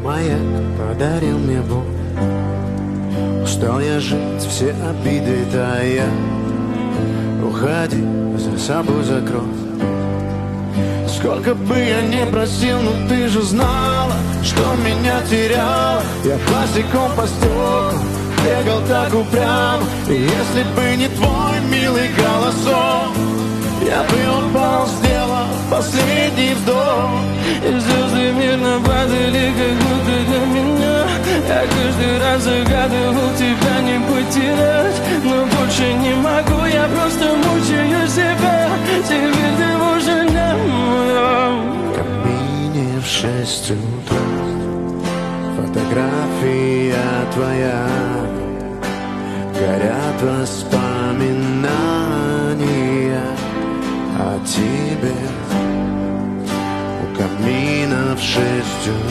Маяк подарил мне боль. Устал я жить, все обиды тая. Уходи, за собой закрой. Сколько бы я ни просил, но ты же знала, что меня теряла. Я пластиком по стеклам бегал так упрямо. И если бы не твой милый голосок, я бы упал, сделал последний вдох. И звезды мирно падали, как будто для меня. Я каждый раз загадывал тебя не потерять, но больше не могу, я просто мучаю себя. Теперь ты больше не моя. В камине в 6 утра фотография твоя. Горят воспоминания о тебе. У камина в 6 утра.